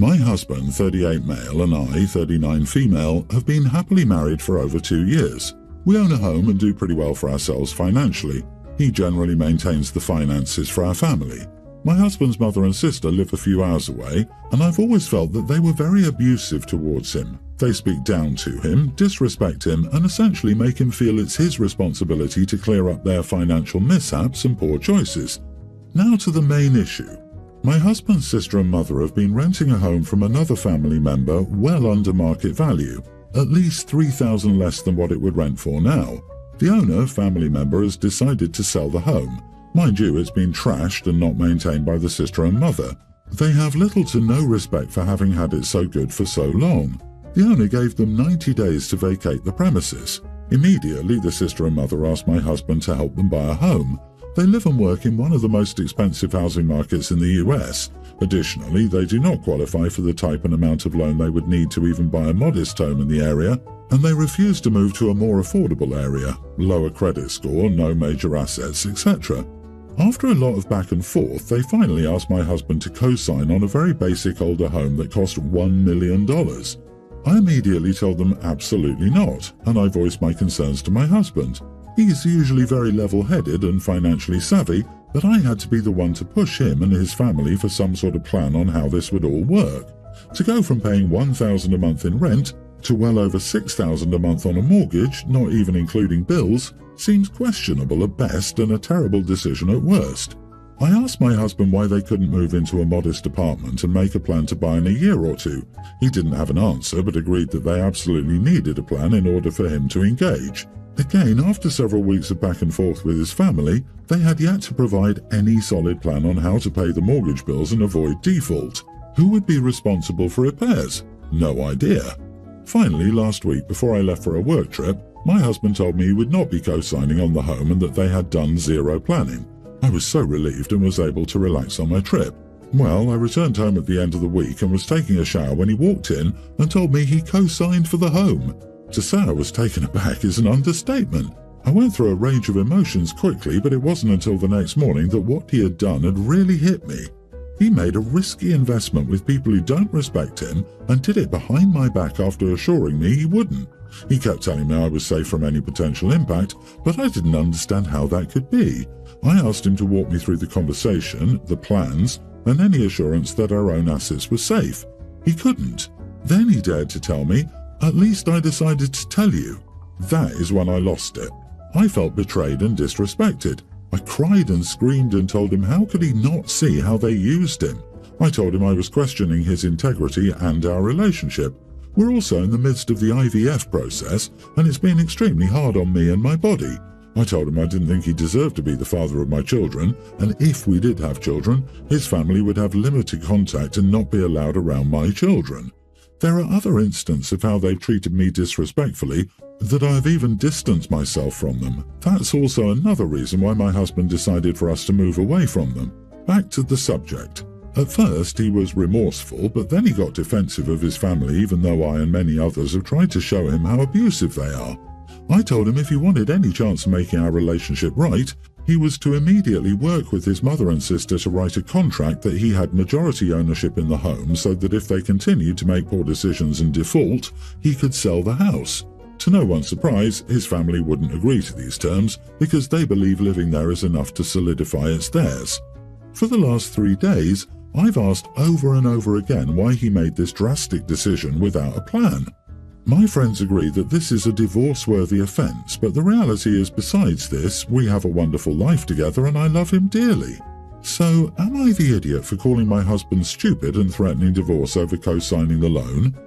My husband, 38 male, and I, 39 female, have been happily married for over 2 years. We own a home and do pretty well for ourselves financially. He generally maintains the finances for our family. My husband's mother and sister live a few hours away, and I've always felt that they were very abusive towards him. They speak down to him, disrespect him, and essentially make him feel it's his responsibility to clear up their financial mishaps and poor choices. Now to the main issue. My husband's sister and mother have been renting a home from another family member well under market value, at least $3,000 less than what it would rent for now. The owner, family member, has decided to sell the home. Mind you, it's been trashed and not maintained by the sister and mother. They have little to no respect for having had it so good for so long. The owner gave them 90 days to vacate the premises. Immediately, the sister and mother asked my husband to help them buy a home. They live and work in one of the most expensive housing markets in the US. Additionally, they do not qualify for the type and amount of loan they would need to even buy a modest home in the area, and they refuse to move to a more affordable area, lower credit score, no major assets, etc. After a lot of back and forth, they finally asked my husband to co-sign on a very basic older home that cost $1 million. I immediately told them absolutely not, and I voiced my concerns to my husband. He's usually very level-headed and financially savvy, but I had to be the one to push him and his family for some sort of plan on how this would all work. To go from paying $1,000 a month in rent to well over $6,000 a month on a mortgage, not even including bills, seems questionable at best and a terrible decision at worst. I asked my husband why they couldn't move into a modest apartment and make a plan to buy in a year or two. He didn't have an answer but agreed that they absolutely needed a plan in order for him to engage. Again, after several weeks of back and forth with his family, they had yet to provide any solid plan on how to pay the mortgage bills and avoid default. Who would be responsible for repairs? No idea. Finally, last week, before I left for a work trip, my husband told me he would not be co-signing on the home and that they had done zero planning. I was so relieved and was able to relax on my trip. Well, I returned home at the end of the week and was taking a shower when he walked in and told me he co-signed for the home. To say I was taken aback is an understatement. I went through a range of emotions quickly, but it wasn't until the next morning that what he had done had really hit me. He made a risky investment with people who don't respect him and did it behind my back after assuring me he wouldn't. He kept telling me I was safe from any potential impact, but I didn't understand how that could be. I asked him to walk me through the conversation, the plans, and any assurance that our own assets were safe. He couldn't. Then he dared to tell me, "At least I decided to tell you." That is when I lost it. I felt betrayed and disrespected. I cried and screamed and told him how could he not see how they used him. I told him I was questioning his integrity and our relationship. We're also in the midst of the IVF process, and it's been extremely hard on me and my body. I told him I didn't think he deserved to be the father of my children, and if we did have children, his family would have limited contact and not be allowed around my children. There are other instances of how they've treated me disrespectfully that I have even distanced myself from them. That's also another reason why my husband decided for us to move away from them. Back to the subject. At first he was remorseful, but then he got defensive of his family, even though I and many others have tried to show him how abusive they are. I told him if he wanted any chance of making our relationship right, he was to immediately work with his mother and sister to write a contract that he had majority ownership in the home so that if they continued to make poor decisions and default, he could sell the house. To no one's surprise, his family wouldn't agree to these terms because they believe living there is enough to solidify it's theirs. For the last 3 days, I've asked over and over again why he made this drastic decision without a plan. My friends agree that this is a divorce-worthy offence, but the reality is besides this, we have a wonderful life together and I love him dearly. So, am I the idiot for calling my husband stupid and threatening divorce over co-signing the loan?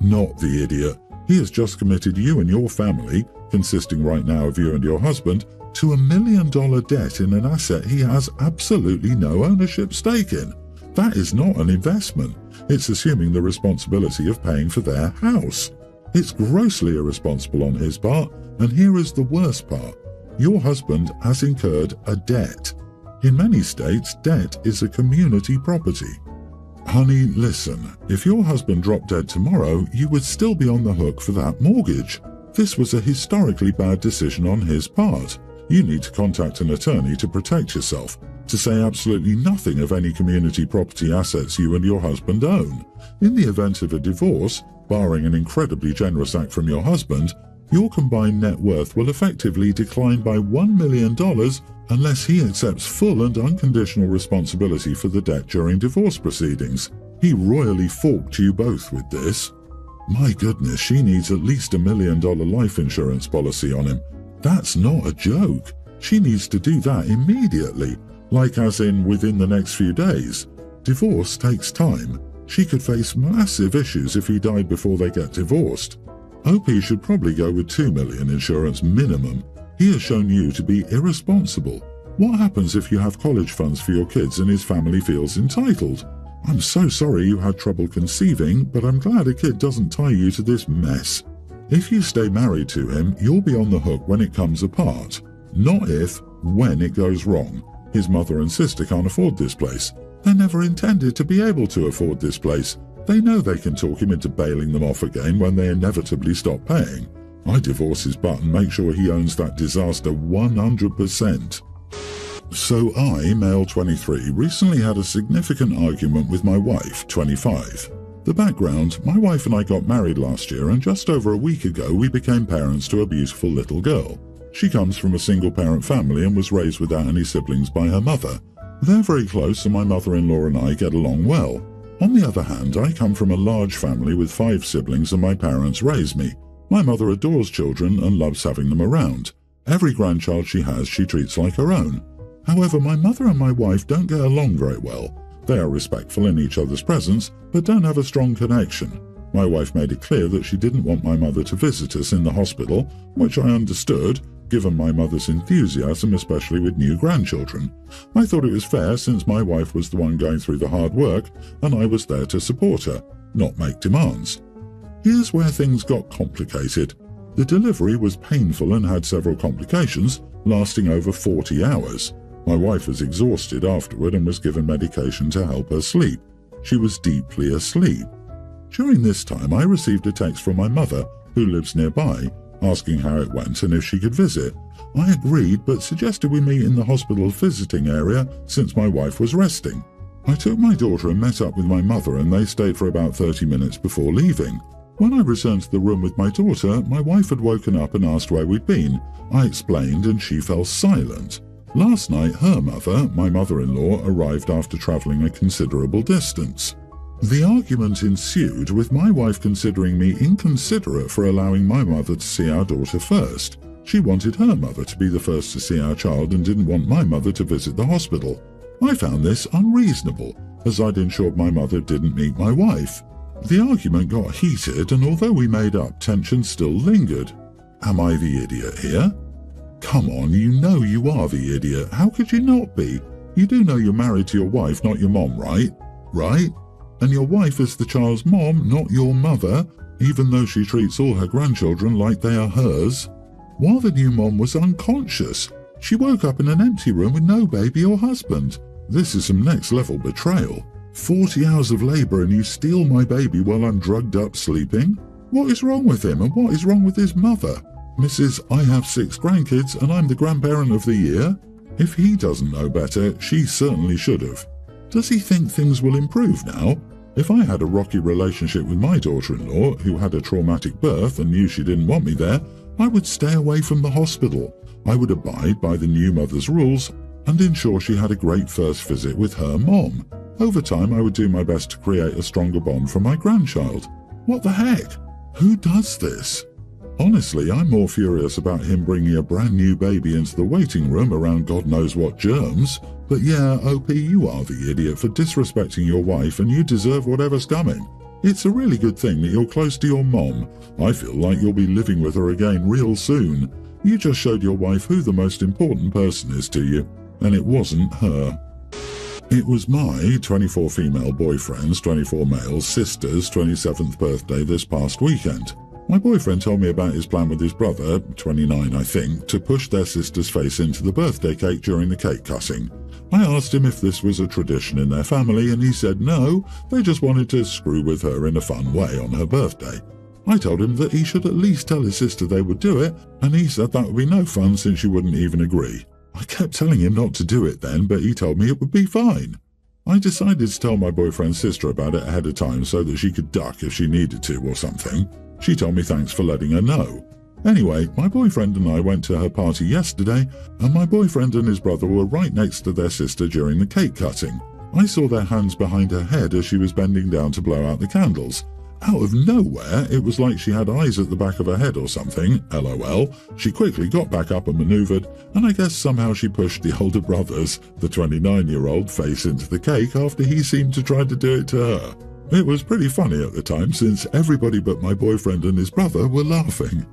Not the idiot. He has just committed you and your family, consisting right now of you and your husband, to $1 million debt in an asset he has absolutely no ownership stake in. That is not an investment. It's assuming the responsibility of paying for their house. It's grossly irresponsible on his part, and here is the worst part. Your husband has incurred a debt. In many states, debt is a community property. Honey, listen, if your husband dropped dead tomorrow, you would still be on the hook for that mortgage. This was a historically bad decision on his part. You need to contact an attorney to protect yourself. to say absolutely nothing of any community property assets you and your husband own. In the event of a divorce, barring an incredibly generous act from your husband, your combined net worth will effectively decline by $1 million unless he accepts full and unconditional responsibility for the debt during divorce proceedings. He royally forked you both with this. My goodness, she needs at least $1 million life insurance policy on him. That's not a joke. She needs to do that immediately, like as in within the next few days. Divorce takes time. She could face massive issues if he died before they get divorced. OP should probably go with $2 million insurance minimum. He has shown you to be irresponsible. What happens if you have college funds for your kids and his family feels entitled? I'm so sorry you had trouble conceiving, but I'm glad a kid doesn't tie you to this mess. If you stay married to him, you'll be on the hook when it comes apart. Not if, when it goes wrong. His mother and sister can't afford this place. They never intended to be able to afford this place. They know they can talk him into bailing them off again when they inevitably stop paying. I divorce his butt and make sure he owns that disaster 100%. So I, male 23, recently had a significant argument with my wife, 25. The background, my wife and I got married last year, and just over a week ago we became parents to a beautiful little girl. She comes from a single-parent family and was raised without any siblings by her mother. They're very close and my mother-in-law and I get along well. On the other hand, I come from a large family with 5 siblings and my parents raised me. My mother adores children and loves having them around. Every grandchild she has she treats like her own. However, my mother and my wife don't get along very well. They are respectful in each other's presence, but don't have a strong connection. My wife made it clear that she didn't want my mother to visit us in the hospital, which I understood, given my mother's enthusiasm, especially with new grandchildren. I thought it was fair since my wife was the one going through the hard work, and I was there to support her, not make demands. Here's where things got complicated. The delivery was painful and had several complications, lasting over 40 hours. My wife was exhausted afterward and was given medication to help her sleep. She was deeply asleep. During this time, I received a text from my mother, who lives nearby, asking how it went and if she could visit. I agreed, but suggested we meet in the hospital visiting area since my wife was resting. I took my daughter and met up with my mother, and they stayed for about 30 minutes before leaving. When I returned to the room with my daughter, my wife had woken up and asked where we'd been. I explained and she fell silent. Last night, her mother, my mother-in-law, arrived after travelling a considerable distance. The argument ensued, with my wife considering me inconsiderate for allowing my mother to see our daughter first. She wanted her mother to be the first to see our child and didn't want my mother to visit the hospital. I found this unreasonable, as I'd ensured my mother didn't meet my wife. The argument got heated, and although we made up, tension still lingered. Am I the idiot here? Come on, you know you are the idiot. How could you not be? You do know you're married to your wife, not your mom, right? Right? And your wife is the child's mom, not your mother, even though she treats all her grandchildren like they are hers. While the new mom was unconscious, she woke up in an empty room with no baby or husband. This is some next-level betrayal. 40 hours of labour and you steal my baby while I'm drugged up sleeping? What is wrong with him, and what is wrong with his mother? Mrs. I have 6 grandkids and I'm the grandparent of the year? If he doesn't know better, she certainly should have. Does he think things will improve now? If I had a rocky relationship with my daughter-in-law, who had a traumatic birth and knew she didn't want me there, I would stay away from the hospital. I would abide by the new mother's rules and ensure she had a great first visit with her mom. Over time, I would do my best to create a stronger bond for my grandchild. What the heck? Who does this? Honestly, I'm more furious about him bringing a brand new baby into the waiting room around God knows what germs. But yeah, OP, you are the idiot for disrespecting your wife, and you deserve whatever's coming. It's a really good thing that you're close to your mom. I feel like you'll be living with her again real soon. You just showed your wife who the most important person is to you, and it wasn't her. It was my 24 female boyfriend's 24 male sister's 27th birthday this past weekend. My boyfriend told me about his plan with his brother, 29 I think, to push their sister's face into the birthday cake during the cake cutting. I asked him if this was a tradition in their family, and he said no, they just wanted to screw with her in a fun way on her birthday. I told him that he should at least tell his sister they would do it, and he said that would be no fun since she wouldn't even agree. I kept telling him not to do it then, but he told me it would be fine. I decided to tell my boyfriend's sister about it ahead of time so that she could duck if she needed to or something. She told me thanks for letting her know. Anyway, my boyfriend and I went to her party yesterday, and my boyfriend and his brother were right next to their sister during the cake cutting. I saw their hands behind her head as she was bending down to blow out the candles. Out of nowhere, it was like she had eyes at the back of her head or something, lol. She quickly got back up and maneuvered, and I guess somehow she pushed the older brother's, the 29-year-old, face into the cake after he seemed to try to do it to her. It was pretty funny at the time since everybody but my boyfriend and his brother were laughing.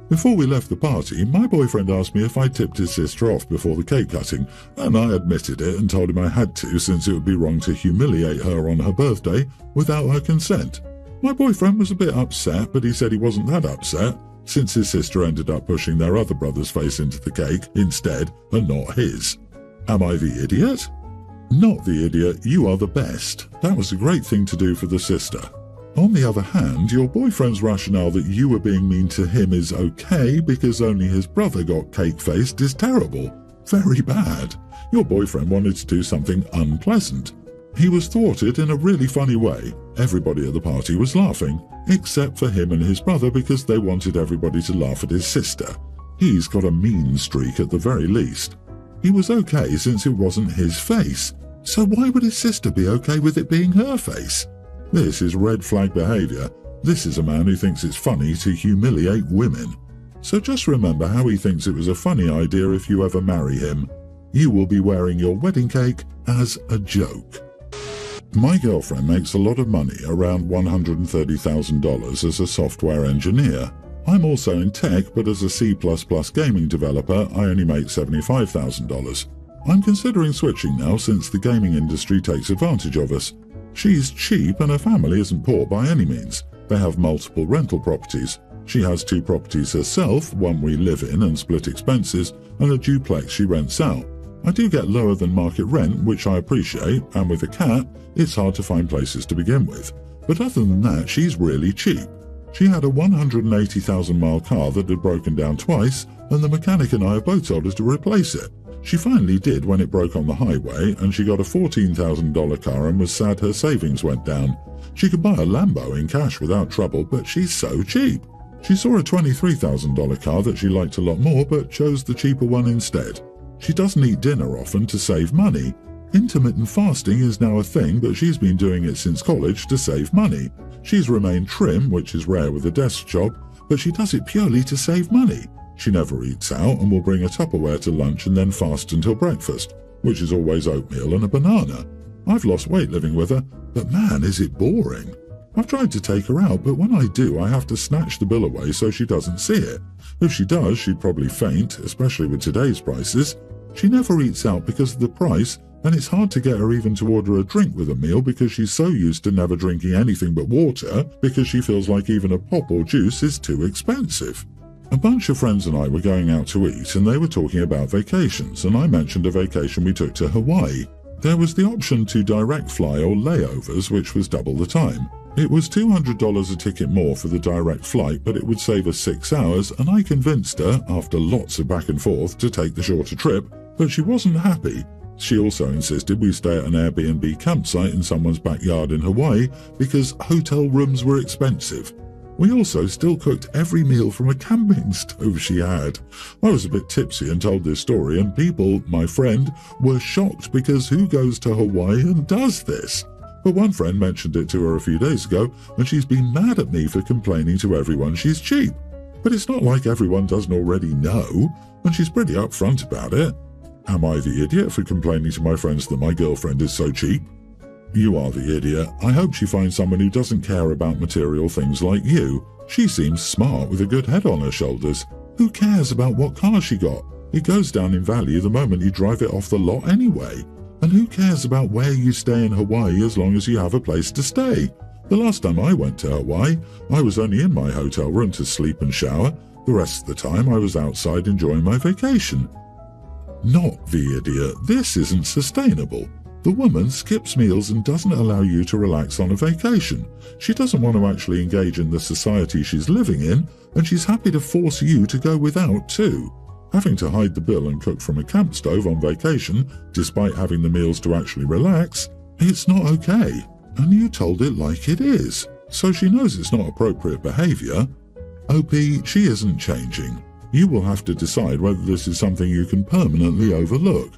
Before we left the party, my boyfriend asked me if I tipped his sister off before the cake cutting, and I admitted it and told him I had to since it would be wrong to humiliate her on her birthday without her consent. My boyfriend was a bit upset, but he said he wasn't that upset, since his sister ended up pushing their other brother's face into the cake instead and not his. Am I the idiot? Not the idiot, you are the best. That was a great thing to do for the sister. On the other hand, your boyfriend's rationale that you were being mean to him is okay because only his brother got cake-faced is terrible. Very bad. Your boyfriend wanted to do something unpleasant. He was thwarted in a really funny way. Everybody at the party was laughing, except for him and his brother because they wanted everybody to laugh at his sister. He's got a mean streak at the very least. He was okay since it wasn't his face, so why would his sister be okay with it being her face? This is red flag behaviour. This is a man who thinks it's funny to humiliate women. So just remember how he thinks it was a funny idea if you ever marry him. You will be wearing your wedding cake as a joke. My girlfriend makes a lot of money, around $130,000 as a software engineer. I'm also in tech, but as a C++ gaming developer, I only make $75,000. I'm considering switching now since the gaming industry takes advantage of us. She's cheap and her family isn't poor by any means. They have multiple rental properties. She has 2 properties herself, one we live in and split expenses, and a duplex she rents out. I do get lower than market rent, which I appreciate, and with a cat, it's hard to find places to begin with. But other than that, she's really cheap. She had a 180,000-mile car that had broken down twice, and the mechanic and I have both told her to replace it. She finally did when it broke on the highway, and she got a $14,000 car and was sad her savings went down. She could buy a Lambo in cash without trouble, but she's so cheap. She saw a $23,000 car that she liked a lot more, but chose the cheaper one instead. She doesn't eat dinner often to save money. Intermittent fasting is now a thing, but she's been doing it since college to save money. She's remained trim, which is rare with a desk job, but she does it purely to save money. She never eats out and will bring a Tupperware to lunch and then fast until breakfast, which is always oatmeal and a banana. I've lost weight living with her, but man, is it boring. I've tried to take her out, but when I do, I have to snatch the bill away so she doesn't see it. If she does, she'd probably faint, especially with today's prices. She never eats out because of the price, and it's hard to get her even to order a drink with a meal because she's so used to never drinking anything but water because she feels like even a pop or juice is too expensive. A bunch of friends and I were going out to eat and they were talking about vacations, and I mentioned a vacation we took to Hawaii. There was the option to direct fly or layovers, which was double the time. It was $200 a ticket more for the direct flight, but it would save us 6 hours, and I convinced her, after lots of back and forth, to take the shorter trip, but she wasn't happy. She also insisted we stay at an Airbnb campsite in someone's backyard in Hawaii because hotel rooms were expensive. We also still cooked every meal from a camping stove she had. I was a bit tipsy and told this story, and people, my friend, were shocked because who goes to Hawaii and does this? But one friend mentioned it to her a few days ago, and she's been mad at me for complaining to everyone she's cheap. But it's not like everyone doesn't already know, and she's pretty upfront about it. Am I the idiot for complaining to my friends that my girlfriend is so cheap? You are the idiot. I hope she finds someone who doesn't care about material things like you. She seems smart with a good head on her shoulders. Who cares about what car she got? It goes down in value the moment you drive it off the lot anyway. And who cares about where you stay in Hawaii as long as you have a place to stay? The last time I went to Hawaii, I was only in my hotel room to sleep and shower. The rest of the time I was outside enjoying my vacation. Not the idiot. This isn't sustainable. The woman skips meals and doesn't allow you to relax on a vacation. She doesn't want to actually engage in the society she's living in, and she's happy to force you to go without too. Having to hide the bill and cook from a camp stove on vacation, despite having the meals to actually relax, it's not okay. And you told it like it is, so she knows it's not appropriate behavior. OP, she isn't changing. You will have to decide whether this is something you can permanently overlook.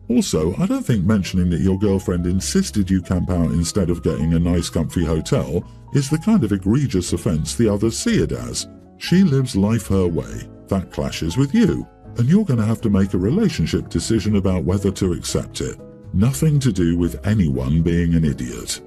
Also, I don't think mentioning that your girlfriend insisted you camp out instead of getting a nice comfy hotel is the kind of egregious offense the others see it as. She lives life her way. That clashes with you, and you're going to have to make a relationship decision about whether to accept it. Nothing to do with anyone being an idiot.